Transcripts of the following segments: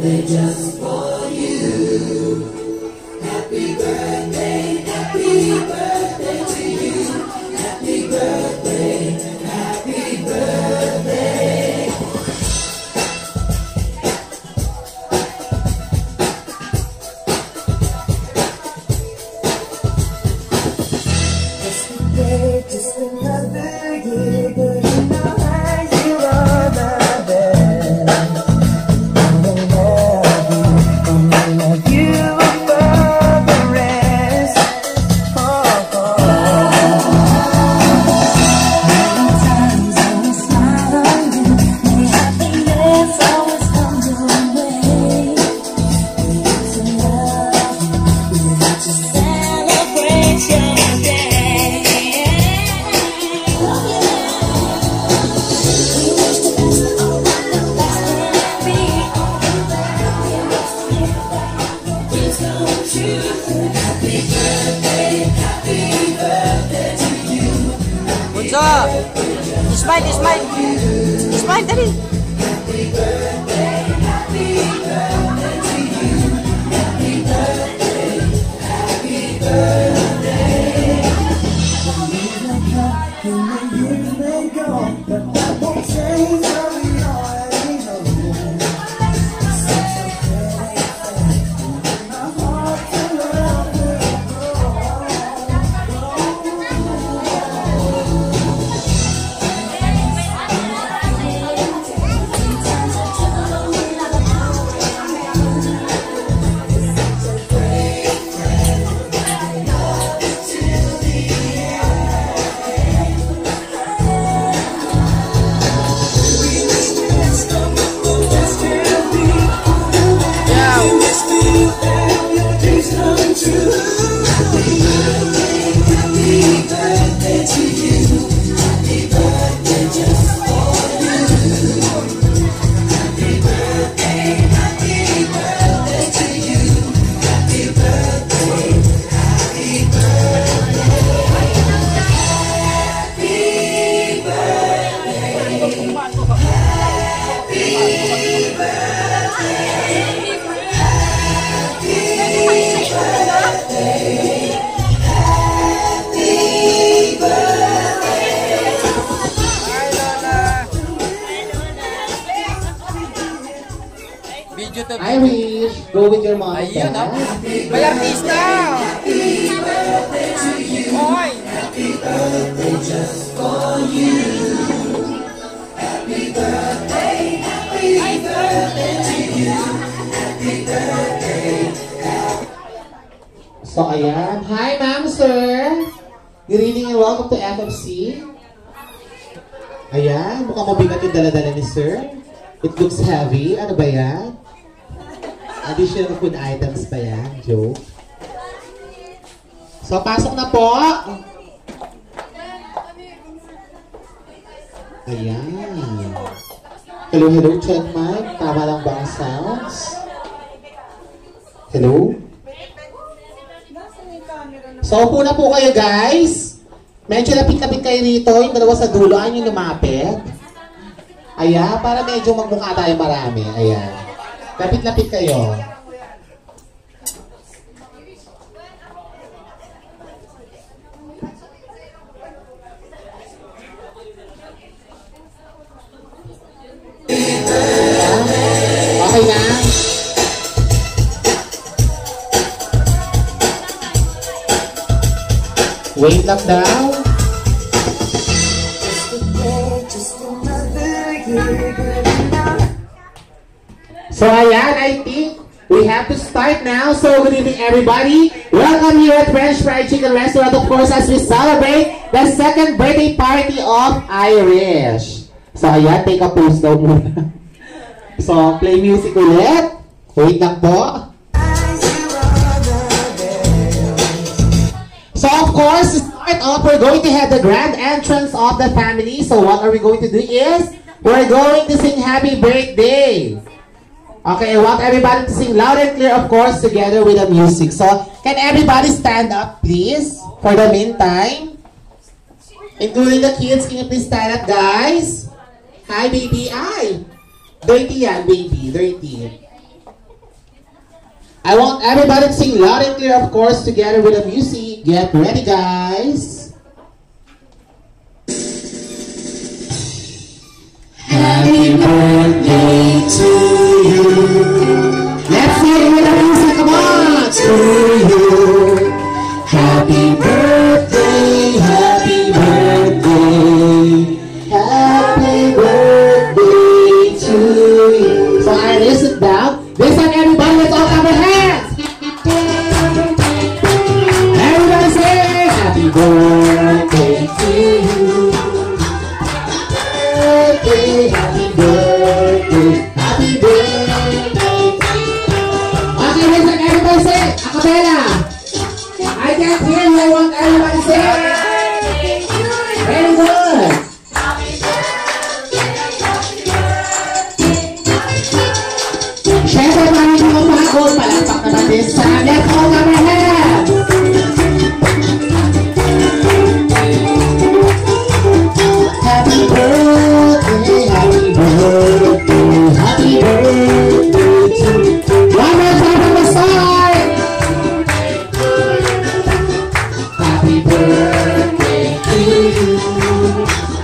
birthday just for you. Happy birthday to you. Happy birthday, happy birthday. Just a day, just another year, but in my eyes you are my best. I'ma love you above the rest. Many times I will smile on you, may happiness always come your way. We need to love you, we need to celebrate your day. Bunso! Smile, smile! Smile, dali! Happy birthday to you. Happy birthday, happy birthday. The years may come and the years may go, but that won't change how we already know. Such a great thing, in my heart to love will grow. I wish. Go with your mom. Ayun, ha? May artista! Oy! Happy birthday just for you. Happy birthday to you. Happy birthday. So, ayan. Hi, ma'am, sir. Good evening and welcome to FFC. Ayan. Mukhang mabigat yung dala-dala ni sir. It looks heavy. Ano ba yan? Additional food items pa yan, joke. So, pasok na po. Ayan. Hello, hello, check mic. Tama lang ba ang sounds? Hello? So, upo na po kayo, guys. Medyo lapit-lapit kayo rito. Yung dalawa sa dulo, ayun yung lumapit. Ayan, para medyo magmukha tayo marami. Ayan. Lapit-lapit kayo. Okay na? Wait lang daw. So ayan, I think we have to start now. So good evening everybody. Welcome here at French Fried Chicken Restaurant, of course, as we celebrate the second birthday party of Irish. So ayan, take a pose daw muna. So play music ulit. Wait lang po. So of course, to start off, we're going to have the grand entrance of the family. So what are we going to do is, we're going to sing happy birthday. Okay, I want everybody to sing loud and clear, of course, together with the music. So, can everybody stand up, please, for the meantime? Including the kids, can you please stand up, guys? Hi, baby. Ay! Dirty yan, baby. Dirty. I want everybody to sing loud and clear, of course, together with the music. Get ready, guys. Happy birthday to you. Let's sing it with the music, come on. To you. Happy birthday, happy birthday. Happy birthday to you. So I listen down. This time, everybody, let's all clap our hands. Everybody say, happy birthday to you. Birthday, happy birthday, happy birthday. Okay, listen, everybody say, acapella. I can't hear you, I want everybody to say. Very good. Siyempre, parang yung pagod, palakpak naman this time. Let's all clap our hands. Happy birthday, happy birthday, happy birthday to you. One more time from the start. Happy birthday to you.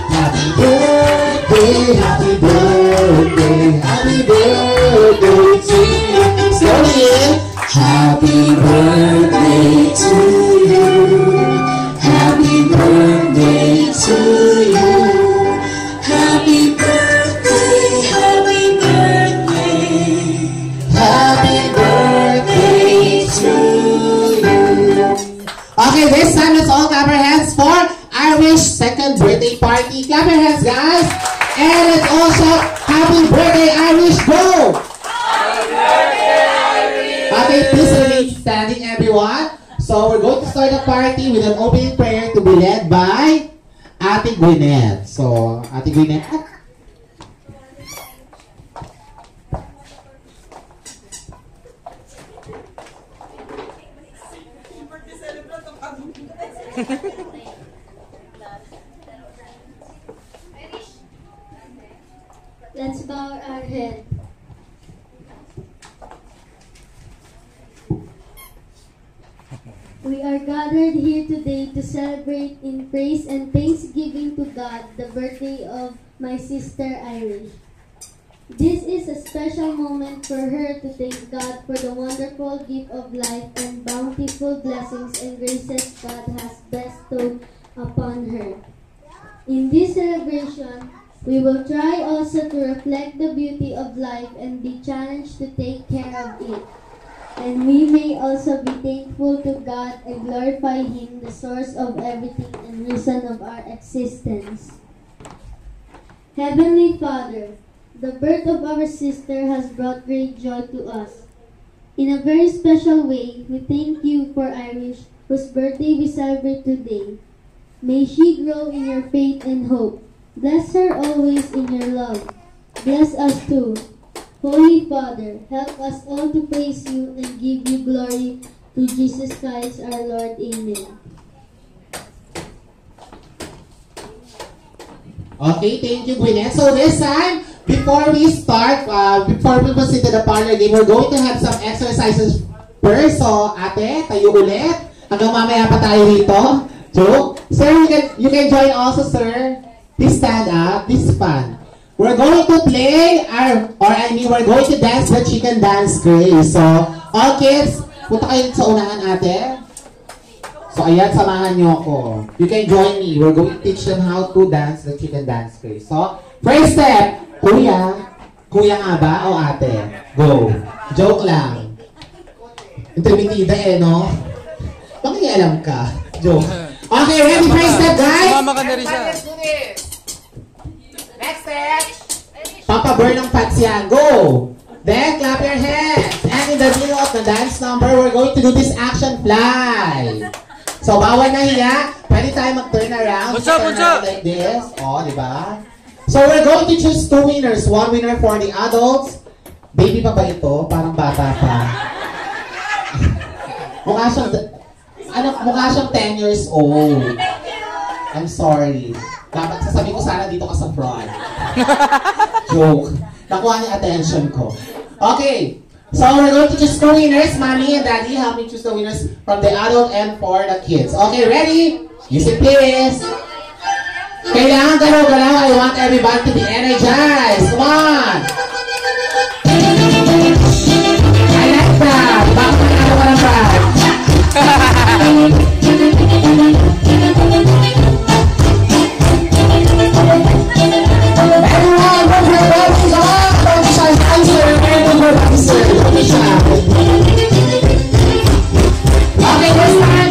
Happy birthday, happy birthday, happy birthday to you. Slowly. Happy birthday to you. Happy birthday to you. Happy birthday, happy birthday. Happy birthday to you. Okay, this time let's all clap our hands for Irish second birthday party. Clap your hands, guys. And it's also happy birthday, Irish. Go! Happy birthday, Irish! Okay, please remain standing, everyone. So we're going to start the party with an opening prayer to be led by Ate Gwyneth. So, Ate Gwyneth. Let's bow our head. We are gathered here today to celebrate in praise and thanksgiving to God the birthday of my sister Irish. This is a special moment for her to thank God for the wonderful gift of life and bountiful blessings and graces God has bestowed upon her. In this celebration, we will try also to reflect the beauty of life and be challenged to take care of it. And we may also be thankful to God and glorify Him, the source of everything and reason of our existence. Heavenly Father, the birth of our sister has brought great joy to us. In a very special way, we thank you for Irish, whose birthday we celebrate today. May she grow in your faith and hope. Bless her always in your love. Bless us too. Holy Father, help us all to praise you and give you glory through Jesus Christ our Lord. Amen. Okay, thank you, Gwyneth. So this time, before we start, before we proceed to the parlor game, we're going to have some exercises first. So, ate, tayo ulit. Hanggang mamaya pa tayo rito. Joke. Sir, you can join also, sir. Please stand up. This is fun. We're going to play, we're going to dance the chicken dance craze. So, all kids, punta kayo sa unahan, ate. So, ayan, samahan niyo ako. You can join me. We're going to teach them how to dance the chicken dance craze. So, first step, kuya. Kuya nga ba o ate? Go. Joke lang. Intermitida no? Makialam ka. Joke. Okay, ready? First step, guys? Mama ka na rin siya. Next step. Papa-burn ng pats yan. Go! Then, clap your hands. And in the middle of the dance number, we're going to do this action fly. So, bawal na hiya. Pwede tayo mag-turn around. Bunso! Like this. O, di ba? So, we're going to choose two winners. One winner for the adults. Baby pa ba ito? Parang bata pa. Mukha siyang 10 years old. I'm sorry. Dapat sasabihin ko sana dito ka sa front. Joke. Nakuha niya attention ko. Okay. So we're going to choose the winners. Mommy and Daddy, help me choose the winners from the adult and for the kids. Okay, ready? Music please. Kailangan galaw-galaw. I want everybody to be energized. Come on. I like that. Bakit manalo ka ng pride? Everyone, put your bodies on. Don't be shy, answer. Everyone, answer. Don't be shy. Okay, this time.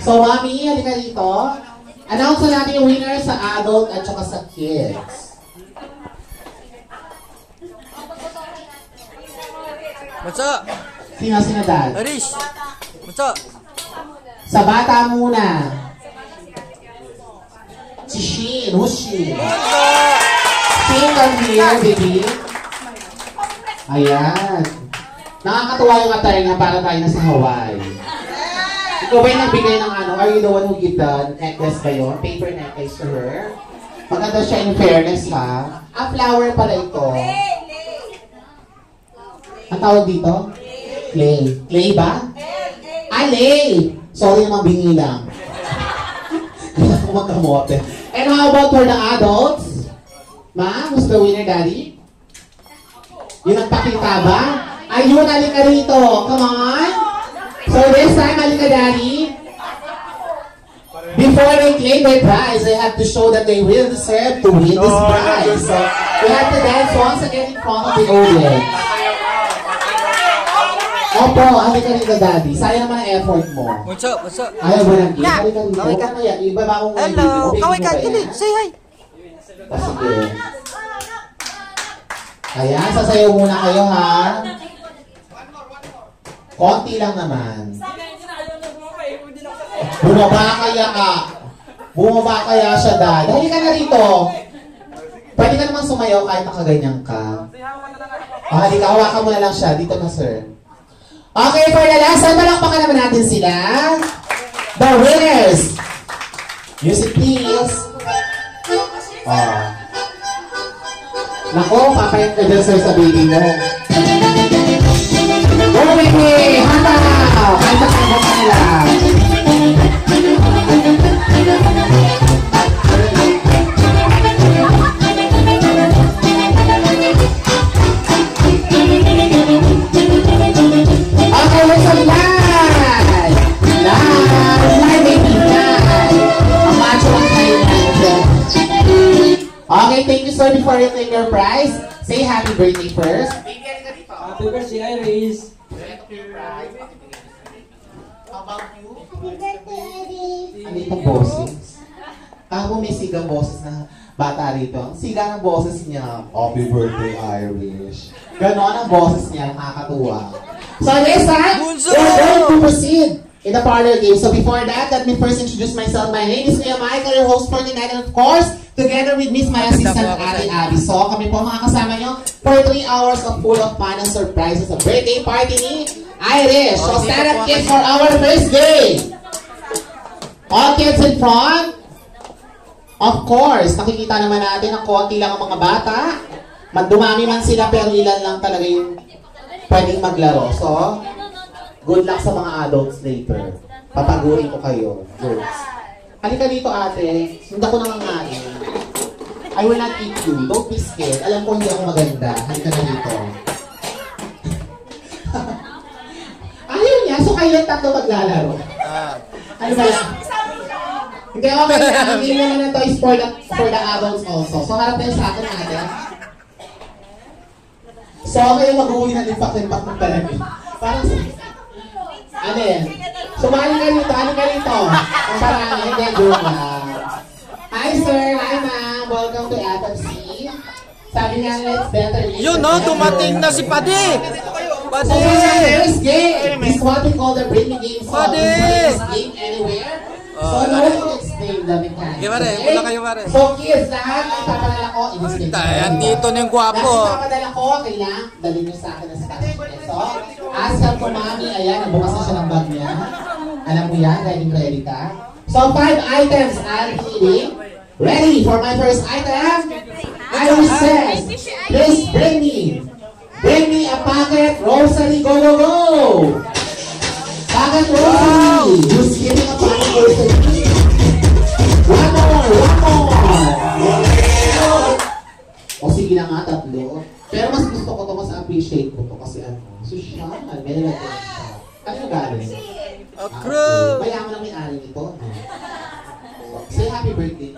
So, Mami, halika dito. Announce na natin yung winner sa adult at saka sa kids. Bunso! Sino dad? Arish! Bunso! Sa bata muna. Si Shin. Who's Shin? Shin, come here, baby. Ayan. Nakakatuwa yung attire niya para tayo na sa Hawaii. Ikaw ba yung nagbigay ng ano? Are you the one who give the necklace ba yun? Paper necklace to her? Maganda siya in fairness, ha? Ah, flower pala ito. Ang tawag dito? Clay. Clay ba? Ah, lay! Sorry naman, bingi lang. Hindi ako magkamote. And how about for the adults? Ma, who's the winner, Daddy? Yung nagpakita ba? Ayun, halika rito. Come on. So this time, halika, Daddy. Before they claim their prize, they have to show that they will deserve to win this prize. So we have to dance once again in front of the audience. Opo, halika rito, Daddy. Sayang naman ang effort mo. Bunso! Bunso! Ayaw mo lang. Na! Halika rito. Kaway ka. Iba ba akong Hello! Kaway ka! Dili! Say hi! Sige. Ayan, sasayaw muna kayo, ha? Konti lang naman. Bumaba kaya siya, Dad. Dahil ka na rito. Pwede ka naman sumayaw kahit nakaganyan ka. Halika, hawakan mo na lang siya. Dito na, sir. Okay, for the last time, palakpakan naman natin sila. The winners. Music, please. Nako, papayag ka dyan, sir, sa baby mo. Oh, baby! Hataw! Kanta ka mo kanila. sir, before you take your prize, say happy birthday first. Happy birthday, Iris. How about you? Happy birthday, Iris! Ano itong boses? Ako may sigang boses na bata rito. Siga ng boses niya. Happy birthday, Irish. Ganon ang boses niya. Nakakatuwa. So this time, Bunso! we're going to proceed in the parlor game. So before that, let me first introduce myself. My name is Kuya Michael, your host for tonight. And of course, together with Miss my assistant, Ate Abby. So kami po mga kasama nyo for 3 hours of full of fun and surprises. A birthday party ni Irish. So stand up kids for our first game. All kids in front. Of course, nakikita naman natin na konti lang ang mga bata. Dumami man sila pero ilan lang talaga yung pwedeng maglaro. So, good luck sa mga adults later. Papagurin ko kayo, girls. Halika dito ate, hindi ako nangangain. I will not eat you, don't be scared. Alam ko hindi ako maganda. Halika na dito. Ayaw niya, so kayo tatlo maglalaro. Ano ba yan? Hindi, okay na. Hindi naman na toys for the adults also. So, harap tayo sa akin natin. So, kayo mag-uwi na din pak-pak ng talaga. Parang sa... Ano yan? Sumali ka rito. Ano ka rito? Ang parang, hindi, joke lang. Hi, sir. Hi, ma'am. Welcome to FFC. Sabi nga, let's better live. Yun, no? Dumating na si Padi! So, Padi! first game. This is what we call the Britney game. So, Padi! this game anywhere. So, no one can explain the mechanics. Okay, pare. Wala kayo, pare. So, kids, lahat ang ipapadala ko. Ayan, dito na yung gwapo. Lahat ang ipapadala ko, kailangan dalhin nyo sa akin na stash. So, ask help ko, mami. Ayan, nabukas na siya ng bag niya. Alam mo yan, ready ka. So, 5 items I'll be eating. Ready for my first item? Iris says, please bring me a packet, Rosary, go, go, go! Packet Rosary! Who's giving a packet Rosary? One more! O sige na nga, 3. Pero mas gusto ko to, mas appreciate ko to kasi ano, social, may nalagyan siya. Ano yung galing? Crew! Mayaman ang may-ari nito. So, say happy birthday.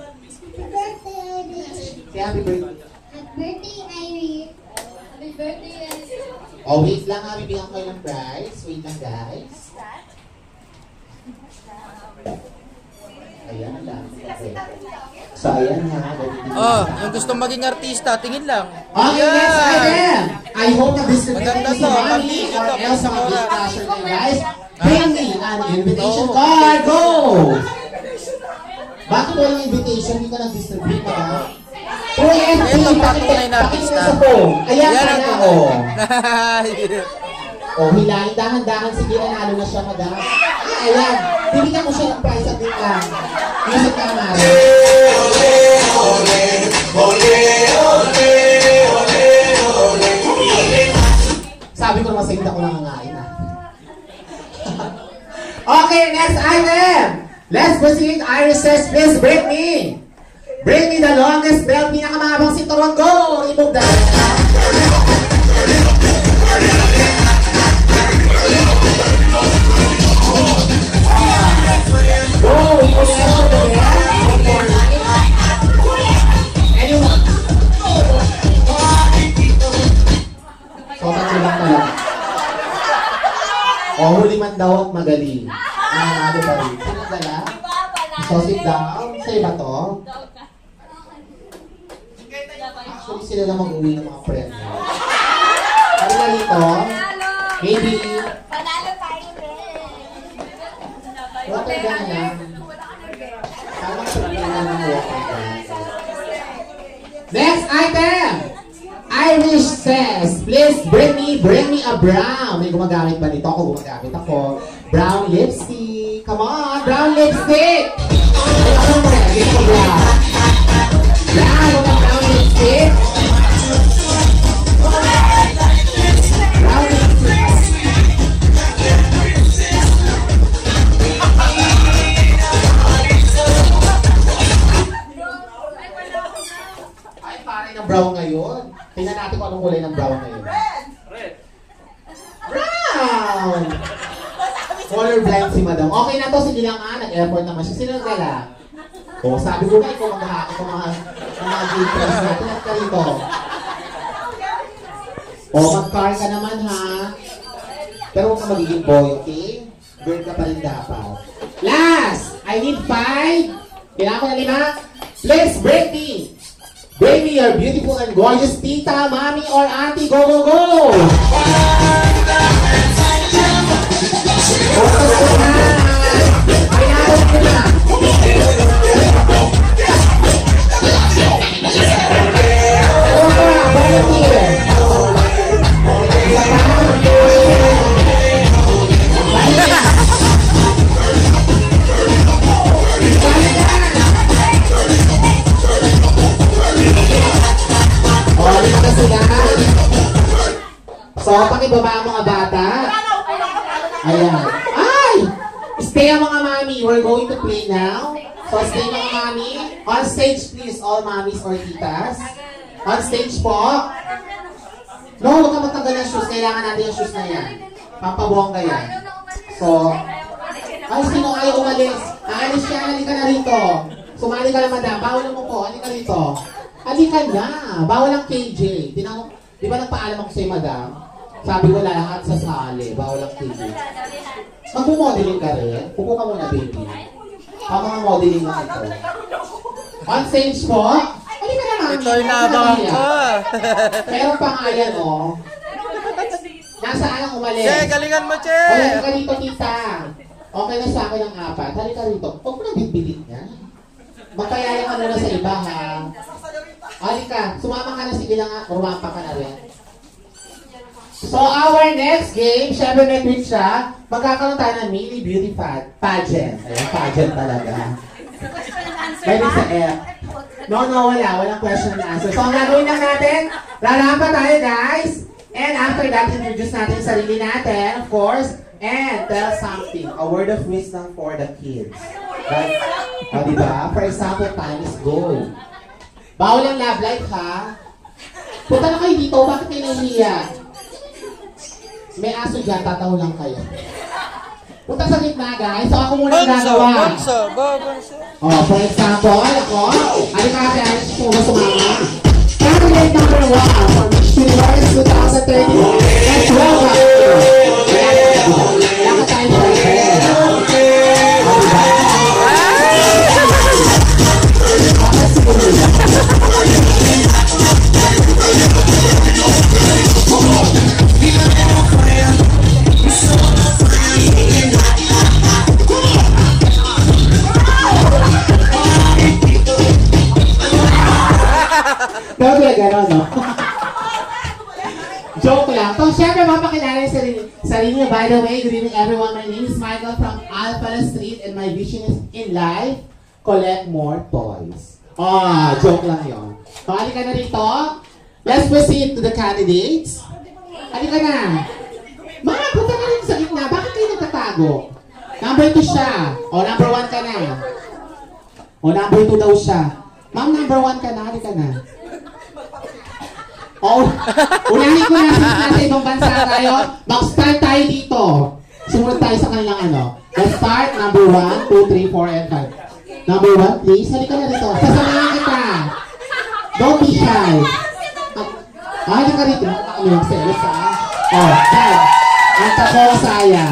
Happy birthday, Iris! Say happy birthday. Happy birthday, Iris! Happy birthday, Iris! Oh, wait lang ha, bibigyan ko kayo ng prize. Wait lang, guys. Ayan lang. Okay. So, ayan ha. Oh, yung gusto maging artista, tingin lang. Okay, next item. I hope that this will be Maganda si to, Mami pag-iisip or to, else mga pag-iisip gift to. casher kayo, guys. Bring me an invitation Oh. card. Go! Bakit walang invitation? Hindi ka nag-distribute ka ba? Uy, FP, Ito, patunay na artista. sa phone. Ayan Yan ka ang na, tunay. oh. Oh, hilahin, dahan-dahan. Sige, nanalo na siya, madam. Ayan. Bibigyan ko siya ng prize at din lang. Music ka naman. Sabi ko naman sa hindi ako nangangain ah. Okay, next item. Let's proceed. Iris says, please bring me the longest belt, pinakamahabang sinturon. Go! Remove that. Go! Remove anyone? So, tatlo lang talaga. O, huli man daw at magaling. Ano ba rin? Sino dala? So, sit down. Sa iba to? Actually, sila lang mag-uwi ng mga friend mo. Ano na dito? Maybe. Panalo tayo din. Water gun lang. Parang sabihin na ng water gun. Next item! Irish says, please bring me a brown. May gumagamit ba nito? Ako gumagamit ako. Brown lipstick. Come on, brown lipstick! Ay, ako mo rin. Dito brown. Brown, mga brown lipstick. Brown lipstick. Ay, pare ng brown ngayon. Tingnan natin kung anong kulay ng brown ngayon. Red! Brown! Colorblind si madam. Okay na to, sige lang nag-effort naman siya. Sino nagdala? O, sabi ko na, ikaw mga Ang mga gay friends natin. At ka rito. O, mag-car ka naman ha. Pero huwag ka magiging boy, okay? Girl ka pa rin dapat. Last! I need 5. Kailangan ko na 5. Please, break me! Bring me your beautiful and gorgeous tita, mommy, or auntie. Go, go, go! Focus ko na! Kailangan ko na! So, pakibaba ang mga bata. Ayan. Ay! Stay ang mga mami. We're going to play now. So, stay mga mami. On stage, please, all mommies or titas. On stage po. No, huwag ka magtanggal ng shoes. Kailangan natin yung shoes na yan. Pampabuhangga yan. So, ay, sino ayaw umalis? Aalis siya, halika na rito. Sumali ka na, madam. Bawal mo po. Halika rito. Halika na. Bawal ang KJ. Di ba nagpaalam ako sa'yo, madam? Sabi ko lahat sa sali. Bawal ang KJ. Magpo-modeling ka rin? Upo ka muna, baby. Mga modeling na ito. On stage po. Halika na, mami. Ito yung nabang ko. Meron pa nga yan, oh. Nasaan ang umalis? Che, galingan mo, Che! Halika rito, tita. Okay na sa akin ang 4. Halika rito. Huwag mo na bitbilit niya. Magpayaya ka muna sa iba, ha? Halika. Sumama ka na, sige na nga. Rumampa ka na rin. So, our next game, syempre may tweet siya. Magkakaroon tayo ng mini beauty pageant. Ayan, pageant talaga. Pwede sa F. No, wala. Walang question and answer. So, ang gagawin lang natin, lalampa tayo, guys. And after that, introduce natin yung sarili natin, of course. And tell something. A word of wisdom for the kids. Right? O, diba? For example, time is gold. Bawal ang love life, ha? Punta na kayo dito. Bakit kayo nahihiya? May aso dyan, tataw lang kayo. Punta sa gitna, guys. So, ako muna ang gagawa. Bonso. Oh, for example, ako, alikate, alis po ba sumama? Candidate number 1 for Miss Universe 2030. Let's welcome. Wala ka tayo pero gano'n, no? Joke lang. So, syempre, mapakilala yung sarili niyo. By the way, good evening everyone. My name is Michael from Alphala Street and my vision is in life, collect more toys. Oh, joke lang yun. So, halika na rito. Let's proceed to the candidates. Halika na. Mga, punta ka rin sa gitna. Bakit kayo nagtatago? Number 2 siya. O, number 1 ka na. O, number 2 daw siya. Ma'am, number 1 ka na. Halika na. Oh, unahin ko na sa ibang bansa tayo. Mag-start tayo dito. Sumunod tayo sa kanilang ano. Let's start. Number 1, 2, 3, 4, and 5. Number 1, please. Halika na dito. Sasamahan kita. Don't be shy. Halika rito. Ano yung selos, ha? Oh, okay. Ang tako saya.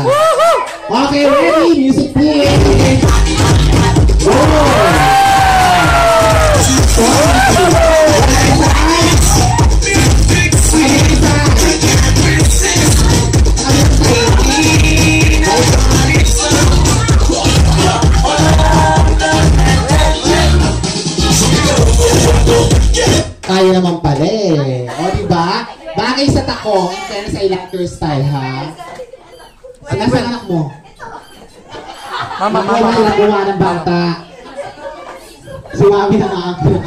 Okay, ready? Music, please. Kaya naman pala eh. O, diba? Bagay sa tako, pero sa elector style, ha? Nasaan anak mo? Mama. Nagawa ng bata. Sumabi na nga ako.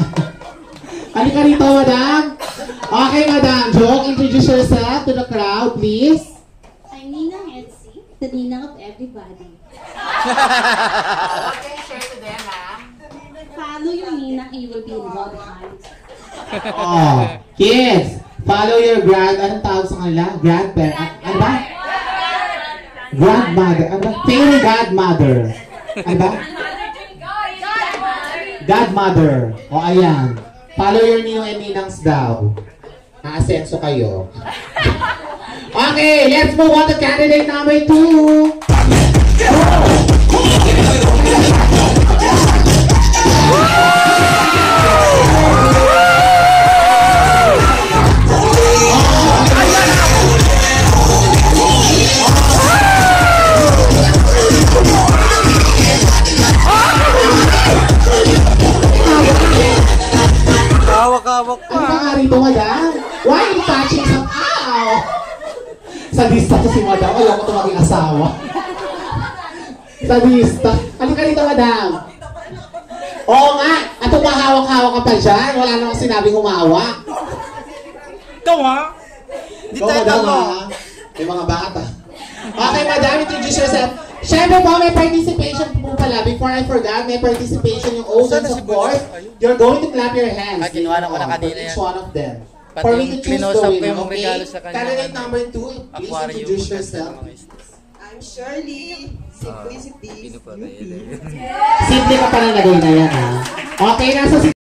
Halika rito, madam. Okay, madam. Joke, introduce yourself to the crowd, please. I'm Nina Hetzi, the Nina of everybody. What can you share to them, ha? Follow your Nina and you will be in God hands. Oh, kids, follow your anong tawag sa kanila? Grandparent. Ano ba? Grandmother. Ano ba? Fairy godmother. Ano ba? Godmother. O, ayan. Follow your Nino and Ninangs daw. Aasenso kayo. Okay, let's move on to candidate number 2. Hawak-hawak pa. Ano nga rito, madam? Why are you touching some... Ow! Sadista to si madam. Ayaw ko ito maging asawa. Sadista. Halika rito, madam. Oo nga. At umahawak-hawak ka pa dyan. Wala namang sinabing humawak. Ikaw ha? Di Ikaw, tayo madam, talo. ha? May mga bata. Okay, madam, introduce yourself. Siyempre po, may participation po pala. Before I forgot, may participation yung audience, of course. You're going to clap your hands. Ay, kinuha ko na For kanina each yan. one of them. Pati For me yung to choose klinosap the ko winner, yung okay? regalo sa kanya. Candidate number 2, please Aquarium. introduce yourself. I'm Shirley, Simplicity. Simple ka pa na lagay na yan, ha? Okay, nasa